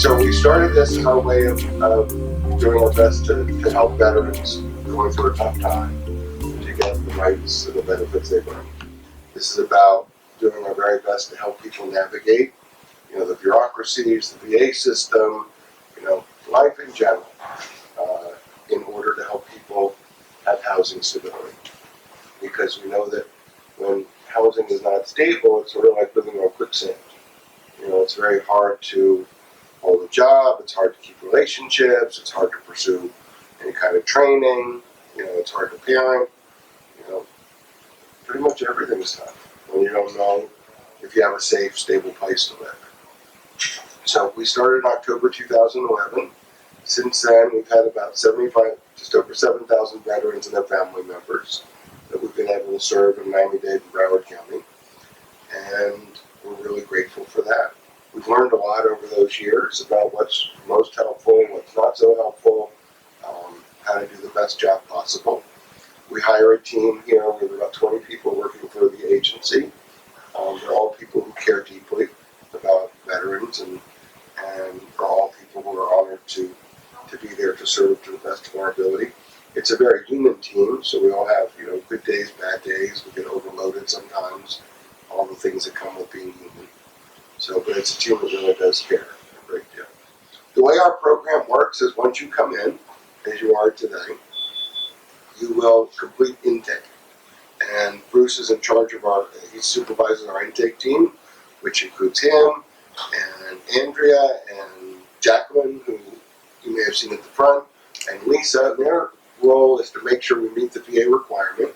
So we started this as our way of doing our best to help veterans going through a tough time, to get the rights and the benefits they've earned. This is about doing our very best to help people navigate, the bureaucracies, the VA system, life in general, in order to help people have housing stability. Because we know that when housing is not stable, it's sort of like living on quicksand. It's very hard to hold a job, it's hard to keep relationships, it's hard to pursue any kind of training, it's hard to parent, pretty much everything is tough when you don't know if you have a safe, stable place to live. So we started in October 2011. Since then, we've had about just over 7,000 veterans and their family members that we've been able to serve in Miami-Dade and Broward County, and we're really grateful for that. We've learned a lot over those years about what's most helpful, what's not so helpful, how to do the best job possible. We hire a team here. We have about 20 people working for the agency. They're all people who care deeply about veterans, and are all people who are honored to be there to serve to the best of our ability. It's a very human team, so we all have good days, bad days. We get overloaded sometimes. All the things that come with being human. But it's a team that really does care a great deal. The way our program works is once you come in, as you are today, you will complete intake. And Bruce is in charge of he supervises our intake team, which includes him and Andrea and Jacqueline, who you may have seen at the front, and Lisa. Their role is to make sure we meet the VA requirement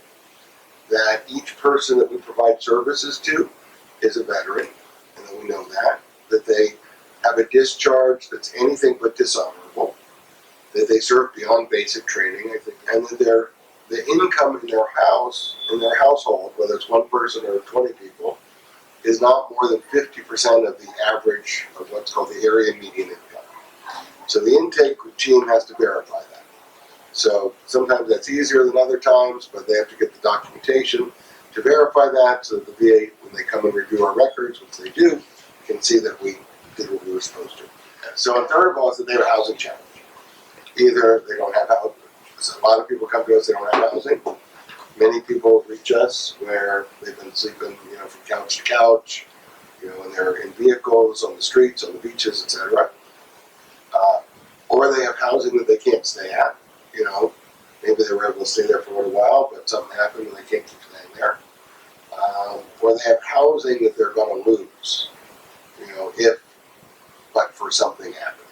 that each person that we provide services to is a veteran, and that we know that they have a discharge that's anything but dishonorable, that they serve beyond basic training, I think, and that the income in their household, whether it's one person or 20 people, is not more than 50% of the average of what's called the area median income. So the intake team has to verify that. So sometimes that's easier than other times, but they have to get the documentation to verify that, so that the VA, when they come and review our records, which they do, can see that we did what we were supposed to. So a third of all is that they have a housing challenge. Either they don't have housing. So a lot of people come to us, they don't have housing. Many people reach us where they've been sleeping, from couch to couch, and they're in vehicles, on the streets, on the beaches, etc. Or they have housing that they can't stay at. Maybe they were able to stay there for a little while, but something happened and they can't keep staying there. Or they have housing that they're going to lose, but for something happened.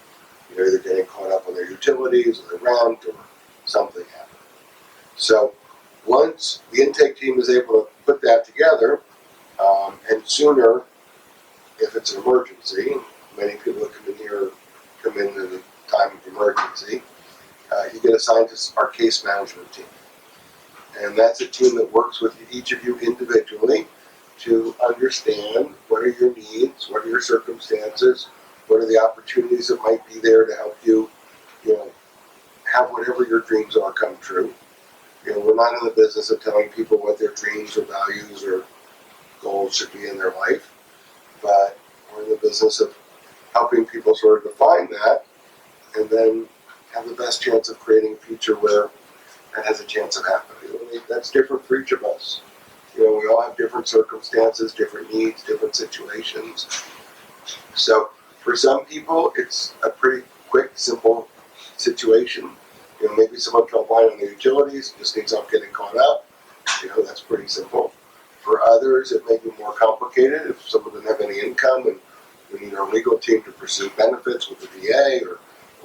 Either getting caught up on their utilities or their rent or something happened. So once the intake team is able to put that together, and sooner, if it's an emergency, many people that come in at a time of emergency, you get assigned to our case management team. And that's a team that works with each of you individually to understand what are your needs, what are your circumstances, what are the opportunities that might be there to help you, have whatever your dreams are come true. We're not in the business of telling people what their dreams or values or goals should be in their life, but we're in the business of helping people sort of define that and then have the best chance of creating a future where that has a chance of happening. That's different for each of us. We all have different circumstances, different needs, different situations. So for some people, it's a pretty quick, simple situation. Maybe someone fell behind on the utilities, just needs help getting caught up. That's pretty simple. For others, it may be more complicated. If someone doesn't have any income and we need our legal team to pursue benefits with the VA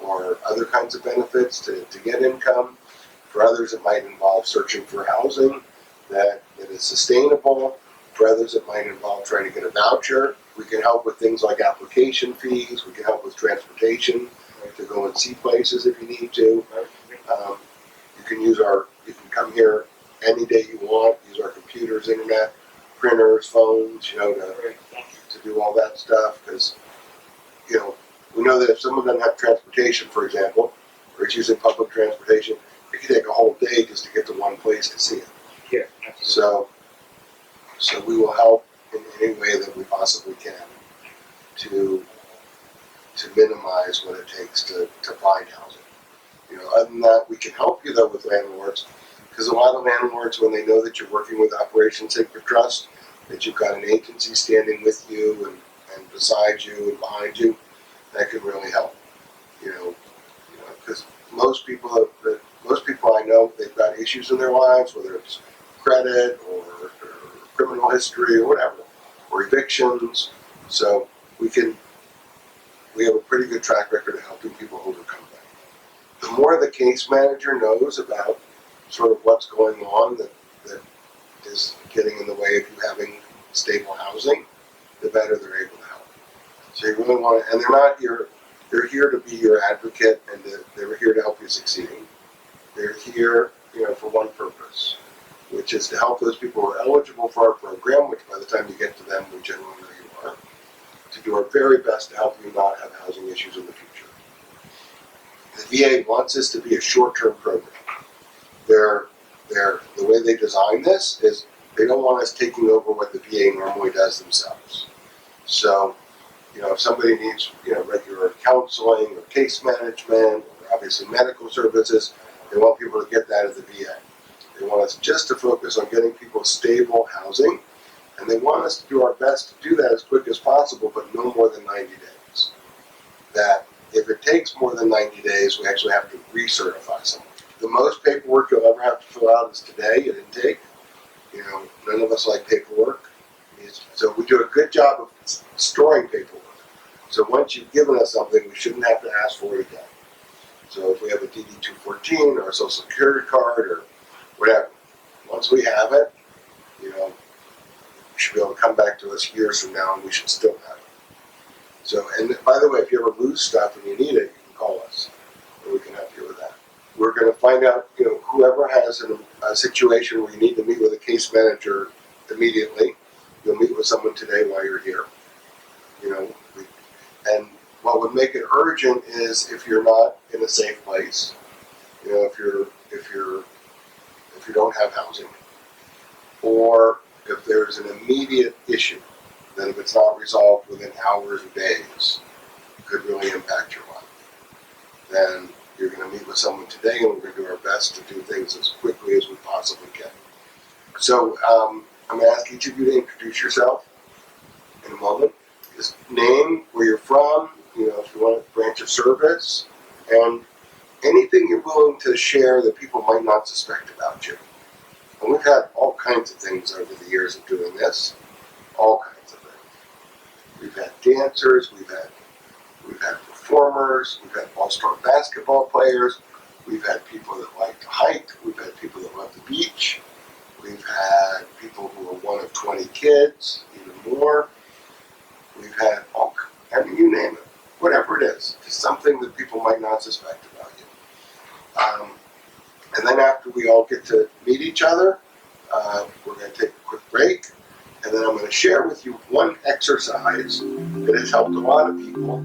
or other kinds of benefits to get income. For others, it might involve searching for housing that is sustainable. For others, it might involve trying to get a voucher. We can help with things like application fees. We can help with transportation to go and see places if you need to. You can come here any day you want, use our computers, internet, printers, phones, to do all that stuff. Because, we know that if someone doesn't have transportation, for example, or is using public transportation, it can take a whole day just to get to one place to see it. Yeah, absolutely. So we will help in any way that we possibly can to to minimize what it takes to find housing. Other than that, we can help you though with landlords, because a lot of landlords, when they know that you're working with Operation Sacred Trust, that you've got an agency standing with you and beside you and behind you, that can really help. Because most people I know, they've got issues in their lives, whether it's credit or criminal history or whatever, or evictions. So we have a pretty good track record of helping people overcome that. The more the case manager knows about sort of what's going on that is getting in the way of you having stable housing, the better they're able to help. So you really want to, and they're here to be your advocate, and they're here to help you succeed. They're here, for one purpose, which is to help those people who are eligible for our program, which by the time you get to them, we generally know you are, to do our very best to help you not have housing issues in the future. The VA wants this to be a short-term program. The way they design this is they don't want us taking over what the VA normally does themselves. So, if somebody needs, regular counseling or case management, or obviously medical services, they want people to get that at the VA. They want us just to focus on getting people stable housing, and they want us to do our best to do that as quick as possible, but no more than 90 days. That if it takes more than 90 days, we actually have to recertify someone. The most paperwork you'll ever have to fill out is today at intake. None of us like paperwork. So we do a good job of storing paperwork. So once you've given us something, we shouldn't have to ask for it again. So if we have a DD-214 or a Social Security card or whatever, once we have it, you should be able to come back to us years from now and we should still have it. So, and by the way, if you ever lose stuff and you need it, you can call us and we can help you with that. We're going to find out, whoever has a situation where you need to meet with a case manager immediately, you'll meet with someone today while you're here. And what would make it urgent is if you're not in a safe place, if you don't have housing, or if there's an immediate issue, that if it's not resolved within hours or days, it could really impact your life. Then you're going to meet with someone today, and we're going to do our best to do things as quickly as we possibly can. So I'm going to ask each of you to introduce yourself in a moment. Just name, where you're from, if you want a branch of service, and anything you're willing to share that people might not suspect about you. And we've had all kinds of things over the years of doing this, all kinds of things. We've had dancers, we've had performers, we've had all-star basketball players, we've had people that like to hike, we've had people that love the beach, we've had people who are one of 20 kids, even more. We've had you name it, whatever it is, just something that people might not suspect about you. And then after we all get to meet each other, we're going to take a quick break, and then I'm going to share with you one exercise that has helped a lot of people